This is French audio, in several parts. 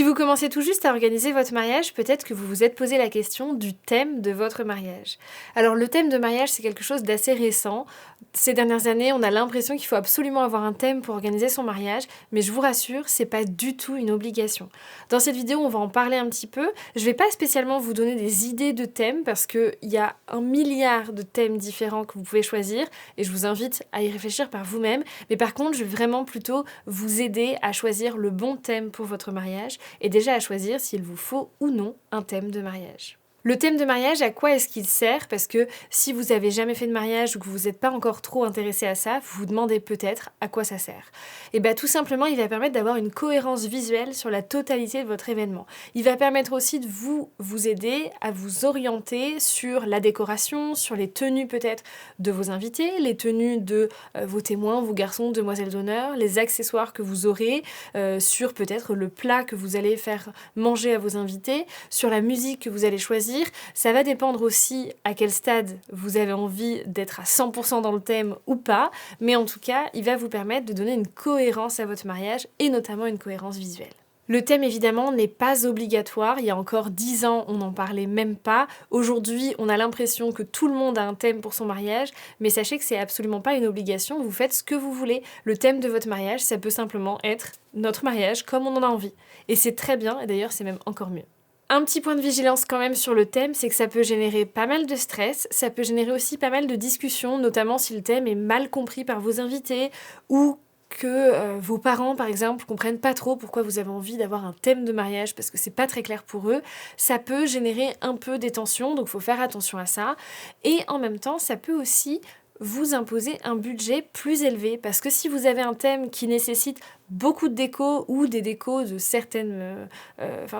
Si vous commencez tout juste à organiser votre mariage, peut-être que vous vous êtes posé la question du thème de votre mariage. Alors le thème de mariage, c'est quelque chose d'assez récent. Ces dernières années, on a l'impression qu'il faut absolument avoir un thème pour organiser son mariage, mais je vous rassure, c'est pas du tout une obligation. Dans cette vidéo, on va en parler un petit peu. Je vais pas spécialement vous donner des idées de thèmes parce qu'il y a 1 milliard de thèmes différents que vous pouvez choisir et je vous invite à y réfléchir par vous-même. Mais par contre, je vais vraiment plutôt vous aider à choisir le bon thème pour votre mariage et déjà à choisir s'il vous faut ou non un thème de mariage. Le thème de mariage, à quoi est-ce qu'il sert? Parce que si vous avez jamais fait de mariage ou que vous n'êtes pas encore trop intéressé à ça, vous vous demandez peut-être à quoi ça sert. Et bien tout simplement, il va permettre d'avoir une cohérence visuelle sur la totalité de votre événement. Il va permettre aussi de vous aider à vous orienter sur la décoration, sur les tenues peut-être de vos invités, les tenues de vos témoins, vos garçons, demoiselles d'honneur, les accessoires que vous aurez, sur peut-être le plat que vous allez faire manger à vos invités, sur la musique que vous allez choisir. Ça va dépendre aussi à quel stade vous avez envie d'être à 100% dans le thème ou pas, mais en tout cas, il va vous permettre de donner une cohérence à votre mariage et notamment une cohérence visuelle. Le thème, évidemment, n'est pas obligatoire. Il y a encore 10 ans, on n'en parlait même pas. Aujourd'hui, on a l'impression que tout le monde a un thème pour son mariage, mais sachez que c'est absolument pas une obligation. Vous faites ce que vous voulez. Le thème de votre mariage, ça peut simplement être notre mariage comme on en a envie. Et c'est très bien, et d'ailleurs, c'est même encore mieux. Un petit point de vigilance quand même sur le thème, c'est que ça peut générer pas mal de stress, ça peut générer aussi pas mal de discussions, notamment si le thème est mal compris par vos invités ou que vos parents, par exemple, comprennent pas trop pourquoi vous avez envie d'avoir un thème de mariage parce que c'est pas très clair pour eux. Ça peut générer un peu des tensions, donc faut faire attention à ça. Et en même temps, ça peut aussi vous imposer un budget plus élevé parce que si vous avez un thème qui nécessite beaucoup de déco ou des décos de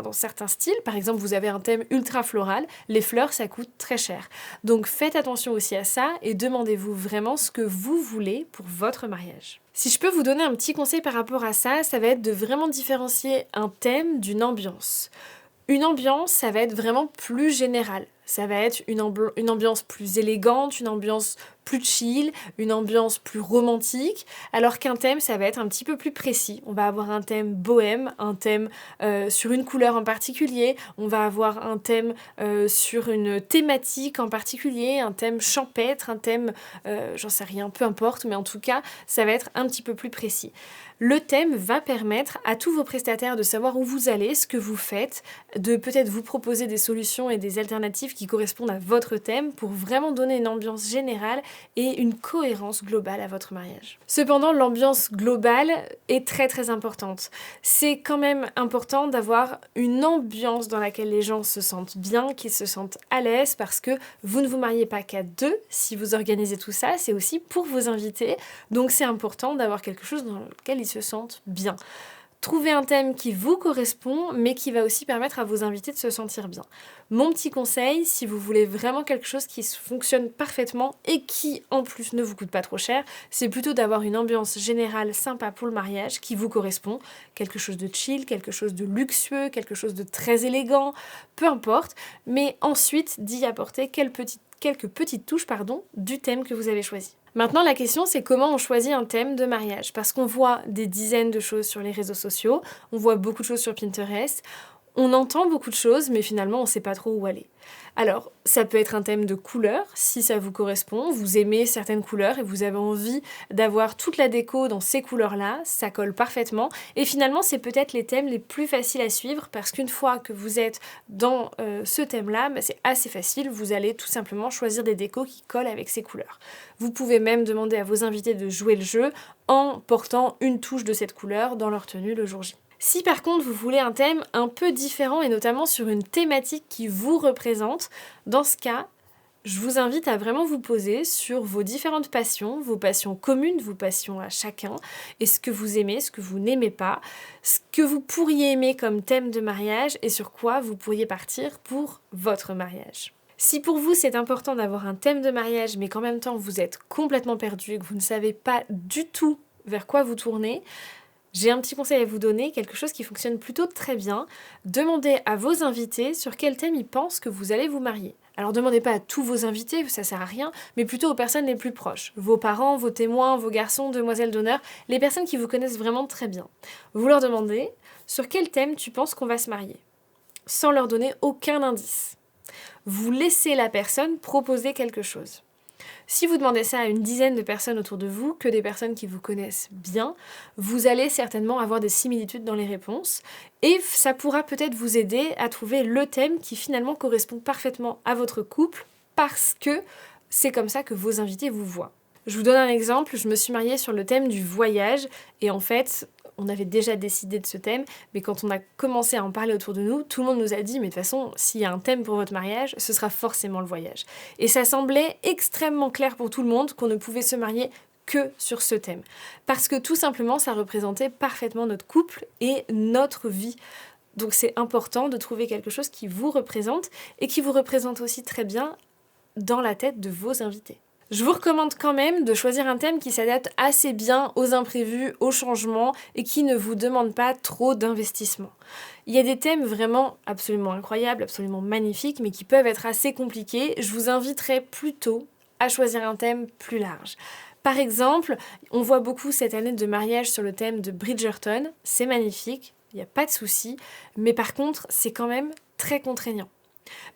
dans certains styles, par exemple vous avez un thème ultra floral, les fleurs ça coûte très cher. Donc faites attention aussi à ça et demandez-vous vraiment ce que vous voulez pour votre mariage. Si je peux vous donner un petit conseil par rapport à ça, ça va être de vraiment différencier un thème d'une ambiance. Une ambiance, ça va être vraiment plus général. Ça va être une ambiance plus élégante, une ambiance plus chill, une ambiance plus romantique, alors qu'un thème, ça va être un petit peu plus précis. On va avoir un thème bohème, un thème sur une couleur en particulier, on va avoir un thème sur une thématique en particulier, un thème champêtre, un thème, j'en sais rien, peu importe, mais en tout cas, ça va être un petit peu plus précis. Le thème va permettre à tous vos prestataires de savoir où vous allez, ce que vous faites, de peut-être vous proposer des solutions et des alternatives qui correspondent à votre thème pour vraiment donner une ambiance générale et une cohérence globale à votre mariage. Cependant, l'ambiance globale est très très importante. C'est quand même important d'avoir une ambiance dans laquelle les gens se sentent bien, qu'ils se sentent à l'aise parce que vous ne vous mariez pas qu'à deux. Si vous organisez tout ça, c'est aussi pour vos invités. Donc c'est important d'avoir quelque chose dans lequel ils se sentent bien. Trouvez un thème qui vous correspond, mais qui va aussi permettre à vos invités de se sentir bien. Mon petit conseil, si vous voulez vraiment quelque chose qui fonctionne parfaitement et qui, en plus, ne vous coûte pas trop cher, c'est plutôt d'avoir une ambiance générale sympa pour le mariage qui vous correspond. Quelque chose de chill, quelque chose de luxueux, quelque chose de très élégant, peu importe. Mais ensuite, d'y apporter quelques petites touches du thème que vous avez choisi. Maintenant, la question, c'est comment on choisit un thème de mariage. Parce qu'on voit des dizaines de choses sur les réseaux sociaux, on voit beaucoup de choses sur Pinterest, on entend beaucoup de choses, mais finalement, on ne sait pas trop où aller. Alors, ça peut être un thème de couleur, si ça vous correspond, vous aimez certaines couleurs et vous avez envie d'avoir toute la déco dans ces couleurs-là, ça colle parfaitement. Et finalement, c'est peut-être les thèmes les plus faciles à suivre parce qu'une fois que vous êtes dans ce thème-là, c'est assez facile, vous allez tout simplement choisir des décos qui collent avec ces couleurs. Vous pouvez même demander à vos invités de jouer le jeu en portant une touche de cette couleur dans leur tenue le jour J. Si par contre vous voulez un thème un peu différent et notamment sur une thématique qui vous représente, dans ce cas, je vous invite à vraiment vous poser sur vos différentes passions, vos passions communes, vos passions à chacun, et ce que vous aimez, ce que vous n'aimez pas, ce que vous pourriez aimer comme thème de mariage et sur quoi vous pourriez partir pour votre mariage. Si pour vous c'est important d'avoir un thème de mariage mais qu'en même temps vous êtes complètement perdu et que vous ne savez pas du tout vers quoi vous tourner, j'ai un petit conseil à vous donner, quelque chose qui fonctionne plutôt très bien. Demandez à vos invités sur quel thème ils pensent que vous allez vous marier. Alors demandez pas à tous vos invités, ça sert à rien, mais plutôt aux personnes les plus proches. Vos parents, vos témoins, vos garçons, demoiselles d'honneur, les personnes qui vous connaissent vraiment très bien. Vous leur demandez sur quel thème tu penses qu'on va se marier, sans leur donner aucun indice. Vous laissez la personne proposer quelque chose. Si vous demandez ça à une dizaine de personnes autour de vous, que des personnes qui vous connaissent bien, vous allez certainement avoir des similitudes dans les réponses et ça pourra peut-être vous aider à trouver le thème qui finalement correspond parfaitement à votre couple parce que c'est comme ça que vos invités vous voient. Je vous donne un exemple, je me suis mariée sur le thème du voyage et en fait, on avait déjà décidé de ce thème, mais quand on a commencé à en parler autour de nous, tout le monde nous a dit, mais de toute façon, s'il y a un thème pour votre mariage, ce sera forcément le voyage. Et ça semblait extrêmement clair pour tout le monde qu'on ne pouvait se marier que sur ce thème. Parce que tout simplement, ça représentait parfaitement notre couple et notre vie. Donc c'est important de trouver quelque chose qui vous représente et qui vous représente aussi très bien dans la tête de vos invités. Je vous recommande quand même de choisir un thème qui s'adapte assez bien aux imprévus, aux changements et qui ne vous demande pas trop d'investissement. Il y a des thèmes vraiment absolument incroyables, absolument magnifiques, mais qui peuvent être assez compliqués. Je vous inviterai plutôt à choisir un thème plus large. Par exemple, on voit beaucoup cette année de mariage sur le thème de Bridgerton. C'est magnifique, il n'y a pas de souci, mais par contre, c'est quand même très contraignant.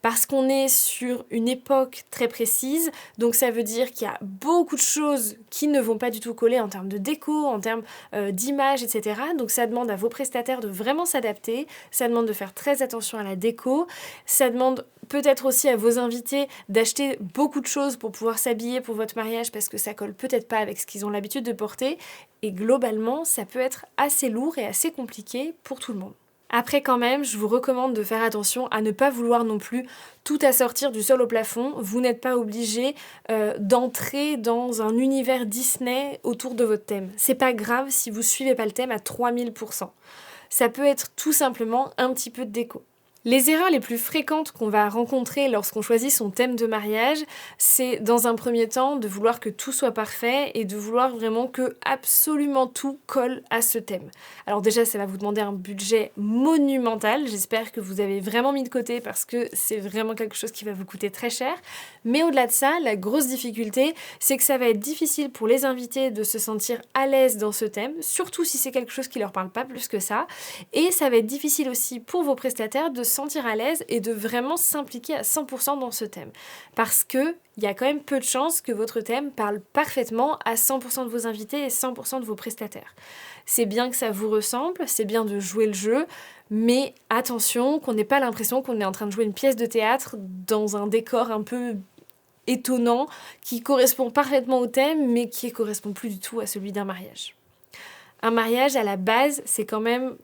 Parce qu'on est sur une époque très précise, donc ça veut dire qu'il y a beaucoup de choses qui ne vont pas du tout coller en termes de déco, en termes d'image, etc. Donc ça demande à vos prestataires de vraiment s'adapter, ça demande de faire très attention à la déco, ça demande peut-être aussi à vos invités d'acheter beaucoup de choses pour pouvoir s'habiller pour votre mariage parce que ça colle peut-être pas avec ce qu'ils ont l'habitude de porter, et globalement ça peut être assez lourd et assez compliqué pour tout le monde. Après quand même, je vous recommande de faire attention à ne pas vouloir non plus tout assortir du sol au plafond. Vous n'êtes pas obligé d'entrer dans un univers Disney autour de votre thème. C'est pas grave si vous suivez pas le thème à 3000%. Ça peut être tout simplement un petit peu de déco. Les erreurs les plus fréquentes qu'on va rencontrer lorsqu'on choisit son thème de mariage, c'est dans un premier temps de vouloir que tout soit parfait et de vouloir vraiment que absolument tout colle à ce thème. Alors déjà, ça va vous demander un budget monumental. J'espère que vous avez vraiment mis de côté parce que c'est vraiment quelque chose qui va vous coûter très cher. Mais au-delà de ça, la grosse difficulté, c'est que ça va être difficile pour les invités de se sentir à l'aise dans ce thème, surtout si c'est quelque chose qui leur parle pas plus que ça. Et ça va être difficile aussi pour vos prestataires de se sentir à l'aise et de vraiment s'impliquer à 100% dans ce thème. Parce que il y a quand même peu de chances que votre thème parle parfaitement à 100% de vos invités et 100% de vos prestataires. C'est bien que ça vous ressemble, c'est bien de jouer le jeu, mais attention qu'on n'ait pas l'impression qu'on est en train de jouer une pièce de théâtre dans un décor un peu étonnant qui correspond parfaitement au thème, mais qui ne correspond plus du tout à celui d'un mariage. Un mariage, à la base, c'est quand même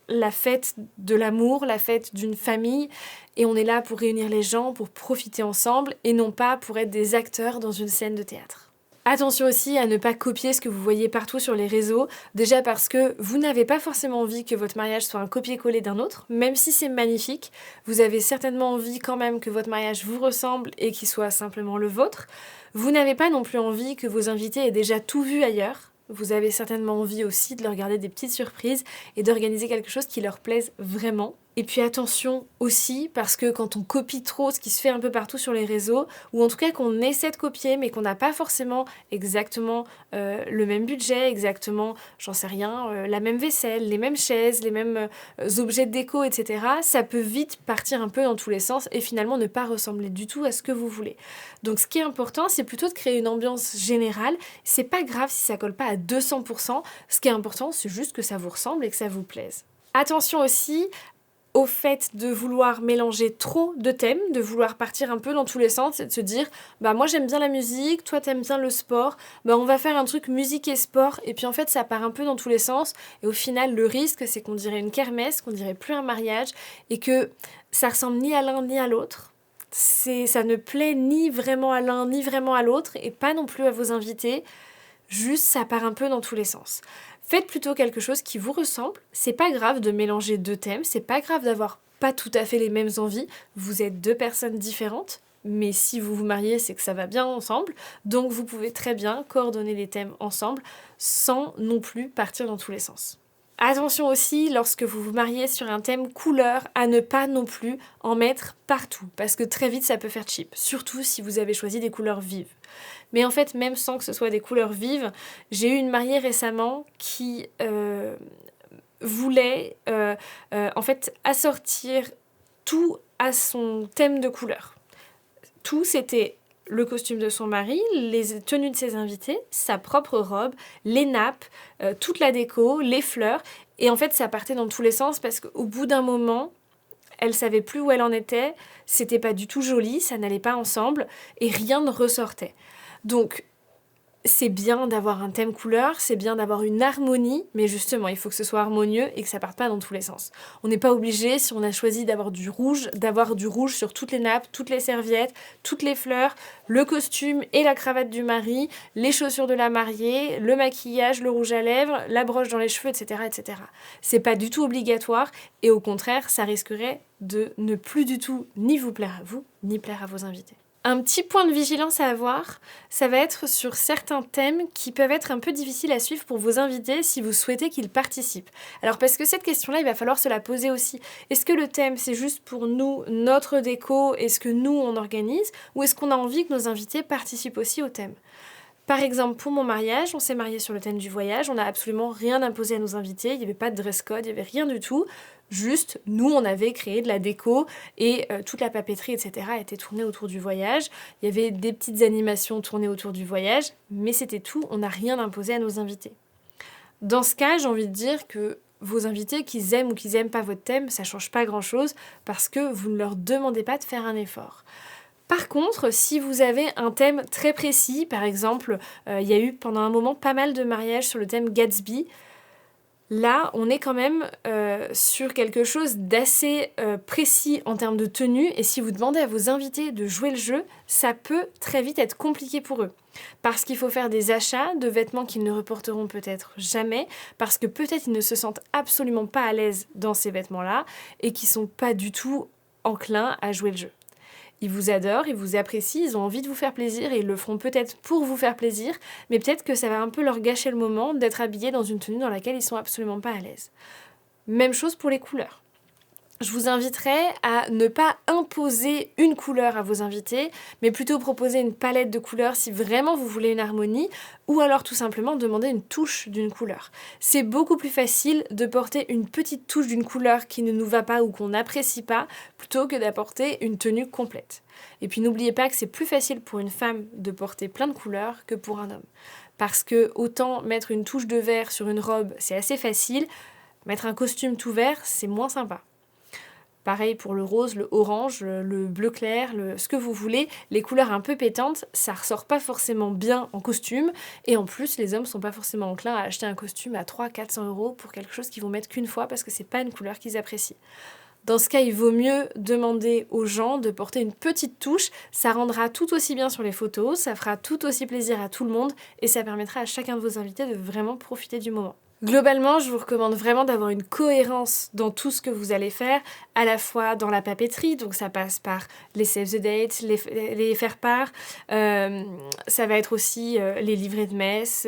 la fête de l'amour, la fête d'une famille, et on est là pour réunir les gens, pour profiter ensemble, et non pas pour être des acteurs dans une scène de théâtre. Attention aussi à ne pas copier ce que vous voyez partout sur les réseaux, déjà parce que vous n'avez pas forcément envie que votre mariage soit un copier-coller d'un autre, même si c'est magnifique, vous avez certainement envie quand même que votre mariage vous ressemble et qu'il soit simplement le vôtre. Vous n'avez pas non plus envie que vos invités aient déjà tout vu ailleurs. Vous avez certainement envie aussi de leur garder des petites surprises et d'organiser quelque chose qui leur plaise vraiment. Et puis attention aussi, parce que quand on copie trop ce qui se fait un peu partout sur les réseaux, ou en tout cas qu'on essaie de copier, mais qu'on n'a pas forcément exactement le même budget, exactement, j'en sais rien, la même vaisselle, les mêmes chaises, les mêmes objets de déco, etc., ça peut vite partir un peu dans tous les sens et finalement ne pas ressembler du tout à ce que vous voulez. Donc ce qui est important, c'est plutôt de créer une ambiance générale. C'est pas grave si ça colle pas à 200%, ce qui est important, c'est juste que ça vous ressemble et que ça vous plaise. Attention aussi au fait de vouloir mélanger trop de thèmes, de vouloir partir un peu dans tous les sens et de se dire bah moi j'aime bien la musique, toi t'aimes bien le sport, bah on va faire un truc musique et sport, et puis en fait ça part un peu dans tous les sens et au final le risque c'est qu'on dirait une kermesse, qu'on dirait plus un mariage et que ça ressemble ni à l'un ni à l'autre. Ça ne plaît ni vraiment à l'un ni vraiment à l'autre et pas non plus à vos invités, juste ça part un peu dans tous les sens. Faites plutôt quelque chose qui vous ressemble. C'est pas grave de mélanger deux thèmes, c'est pas grave d'avoir pas tout à fait les mêmes envies. Vous êtes deux personnes différentes, mais si vous vous mariez, c'est que ça va bien ensemble. Donc vous pouvez très bien coordonner les thèmes ensemble sans non plus partir dans tous les sens. Attention aussi, lorsque vous vous mariez sur un thème couleur, à ne pas non plus en mettre partout, parce que très vite ça peut faire cheap, surtout si vous avez choisi des couleurs vives. Mais en fait, même sans que ce soit des couleurs vives, j'ai eu une mariée récemment qui voulait en fait assortir tout à son thème de couleur. Tout, c'était le costume de son mari, les tenues de ses invités, sa propre robe, les nappes, toute la déco, les fleurs. Et en fait, ça partait dans tous les sens parce qu'au bout d'un moment, elle savait plus où elle en était, c'était pas du tout joli, ça n'allait pas ensemble et rien ne ressortait. Donc, c'est bien d'avoir un thème couleur, c'est bien d'avoir une harmonie, mais justement, il faut que ce soit harmonieux et que ça parte pas dans tous les sens. On n'est pas obligé, si on a choisi d'avoir du rouge sur toutes les nappes, toutes les serviettes, toutes les fleurs, le costume et la cravate du mari, les chaussures de la mariée, le maquillage, le rouge à lèvres, la broche dans les cheveux, etc., etc. C'est pas du tout obligatoire et au contraire, ça risquerait de ne plus du tout ni vous plaire à vous, ni plaire à vos invités. Un petit point de vigilance à avoir, ça va être sur certains thèmes qui peuvent être un peu difficiles à suivre pour vos invités si vous souhaitez qu'ils participent. Alors parce que cette question-là, il va falloir se la poser aussi. Est-ce que le thème, c'est juste pour nous, notre déco, et ce que nous, on organise, ou est-ce qu'on a envie que nos invités participent aussi au thème ? Par exemple, pour mon mariage, on s'est marié sur le thème du voyage, on n'a absolument rien imposé à nos invités, il n'y avait pas de dress code, il n'y avait rien du tout. Juste, nous, on avait créé de la déco et toute la papeterie, etc. était tournée autour du voyage. Il y avait des petites animations tournées autour du voyage, mais c'était tout, on n'a rien imposé à nos invités. Dans ce cas, j'ai envie de dire que vos invités, qu'ils aiment ou qu'ils n'aiment pas votre thème, ça ne change pas grand-chose parce que vous ne leur demandez pas de faire un effort. Par contre, si vous avez un thème très précis, par exemple, il y a eu pendant un moment pas mal de mariages sur le thème Gatsby. Là, on est quand même sur quelque chose d'assez précis en termes de tenue. Et si vous demandez à vos invités de jouer le jeu, ça peut très vite être compliqué pour eux. Parce qu'il faut faire des achats de vêtements qu'ils ne reporteront peut-être jamais. Parce que peut-être ils ne se sentent absolument pas à l'aise dans ces vêtements-là et qu'ils ne sont pas du tout enclins à jouer le jeu. Ils vous adorent, ils vous apprécient, ils ont envie de vous faire plaisir et ils le feront peut-être pour vous faire plaisir, mais peut-être que ça va un peu leur gâcher le moment d'être habillés dans une tenue dans laquelle ils sont absolument pas à l'aise. Même chose pour les couleurs. Je vous inviterai à ne pas imposer une couleur à vos invités, mais plutôt proposer une palette de couleurs si vraiment vous voulez une harmonie, ou alors tout simplement demander une touche d'une couleur. C'est beaucoup plus facile de porter une petite touche d'une couleur qui ne nous va pas ou qu'on n'apprécie pas, plutôt que d'apporter une tenue complète. Et puis n'oubliez pas que c'est plus facile pour une femme de porter plein de couleurs que pour un homme. Parce que autant mettre une touche de vert sur une robe, c'est assez facile, mettre un costume tout vert, c'est moins sympa. Pareil pour le rose, le orange, le bleu clair, ce que vous voulez. Les couleurs un peu pétantes, ça ressort pas forcément bien en costume. Et en plus, les hommes sont pas forcément enclins à acheter un costume à 300-400 € pour quelque chose qu'ils vont mettre qu'une fois parce que c'est pas une couleur qu'ils apprécient. Dans ce cas, il vaut mieux demander aux gens de porter une petite touche. Ça rendra tout aussi bien sur les photos, ça fera tout aussi plaisir à tout le monde et ça permettra à chacun de vos invités de vraiment profiter du moment. Globalement, je vous recommande vraiment d'avoir une cohérence dans tout ce que vous allez faire, à la fois dans la papeterie, donc ça passe par les save the dates, les faire-part, ça va être aussi les livrets de messe,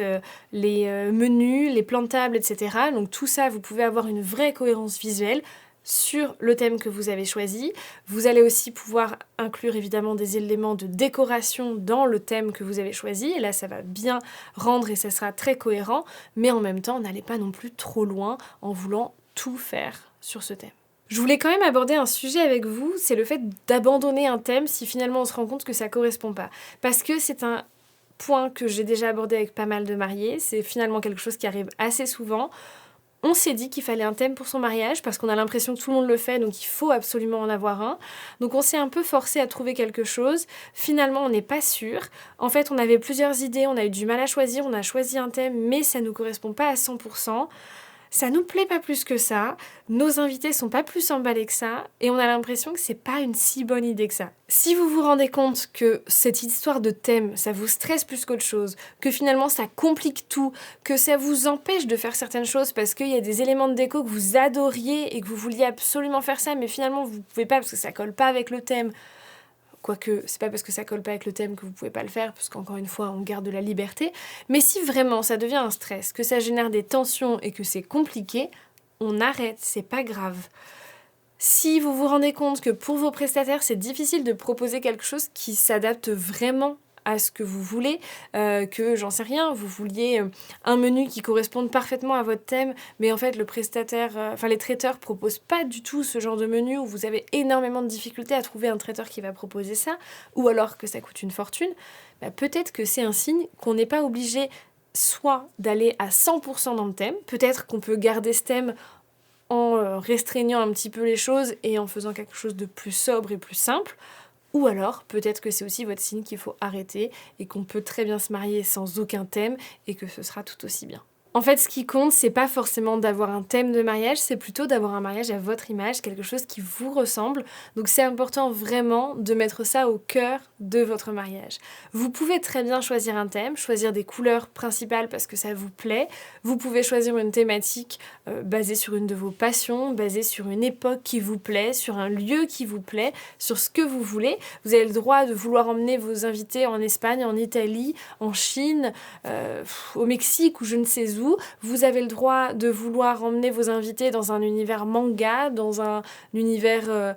les menus, les plans de table, etc. Donc tout ça, vous pouvez avoir une vraie cohérence visuelle sur le thème que vous avez choisi. Vous allez aussi pouvoir inclure évidemment des éléments de décoration dans le thème que vous avez choisi. Et là, ça va bien rendre et ça sera très cohérent. Mais en même temps, n'allez pas non plus trop loin en voulant tout faire sur ce thème. Je voulais quand même aborder un sujet avec vous, c'est le fait d'abandonner un thème si finalement on se rend compte que ça ne correspond pas. Parce que c'est un point que j'ai déjà abordé avec pas mal de mariés, c'est finalement quelque chose qui arrive assez souvent. On s'est dit qu'il fallait un thème pour son mariage parce qu'on a l'impression que tout le monde le fait, donc il faut absolument en avoir un. Donc on s'est un peu forcé à trouver quelque chose. Finalement, on n'est pas sûr. En fait, on avait plusieurs idées, on a eu du mal à choisir, on a choisi un thème, mais ça ne nous correspond pas à 100%. Ça nous plaît pas plus que ça, nos invités sont pas plus emballés que ça, et on a l'impression que c'est pas une si bonne idée que ça. Si vous vous rendez compte que cette histoire de thème, ça vous stresse plus qu'autre chose, que finalement ça complique tout, que ça vous empêche de faire certaines choses parce qu'il y a des éléments de déco que vous adoriez et que vous vouliez absolument faire ça, mais finalement vous pouvez pas parce que ça colle pas avec le thème. Quoique, c'est pas parce que ça colle pas avec le thème que vous pouvez pas le faire, parce qu'encore une fois, on garde de la liberté. Mais si vraiment ça devient un stress, que ça génère des tensions et que c'est compliqué, on arrête, c'est pas grave. Si vous vous rendez compte que pour vos prestataires, c'est difficile de proposer quelque chose qui s'adapte vraiment à ce que vous voulez, que j'en sais rien, vous vouliez un menu qui corresponde parfaitement à votre thème, mais en fait le prestataire, les traiteurs proposent pas du tout ce genre de menu, où vous avez énormément de difficultés à trouver un traiteur qui va proposer ça, ou alors que ça coûte une fortune, peut-être que c'est un signe qu'on n'est pas obligé soit d'aller à 100% dans le thème, peut-être qu'on peut garder ce thème en restreignant un petit peu les choses et en faisant quelque chose de plus sobre et plus simple, ou alors peut-être que c'est aussi votre signe qu'il faut arrêter et qu'on peut très bien se marier sans aucun thème et que ce sera tout aussi bien. En fait, ce qui compte, c'est pas forcément d'avoir un thème de mariage, c'est plutôt d'avoir un mariage à votre image, quelque chose qui vous ressemble. Donc c'est important vraiment de mettre ça au cœur de votre mariage. Vous pouvez très bien choisir un thème, choisir des couleurs principales parce que ça vous plaît. Vous pouvez choisir une thématique basée sur une de vos passions, basée sur une époque qui vous plaît, sur un lieu qui vous plaît, sur ce que vous voulez. Vous avez le droit de vouloir emmener vos invités en Espagne, en Italie, en Chine, au Mexique ou je ne sais où. Vous avez le droit de vouloir emmener vos invités dans un univers manga, dans un univers,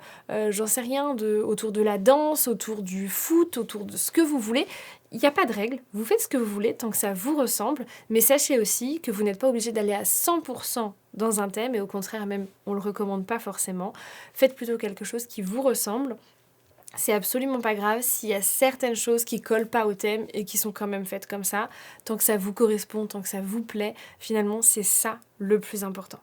j'en sais rien, autour de la danse, autour du foot, autour de ce que vous voulez. Il n'y a pas de règle, vous faites ce que vous voulez tant que ça vous ressemble, mais sachez aussi que vous n'êtes pas obligé d'aller à 100% dans un thème, et au contraire même, on ne le recommande pas forcément. Faites plutôt quelque chose qui vous ressemble. C'est absolument pas grave s'il y a certaines choses qui collent pas au thème et qui sont quand même faites comme ça. Tant que ça vous correspond, tant que ça vous plaît, finalement, c'est ça le plus important.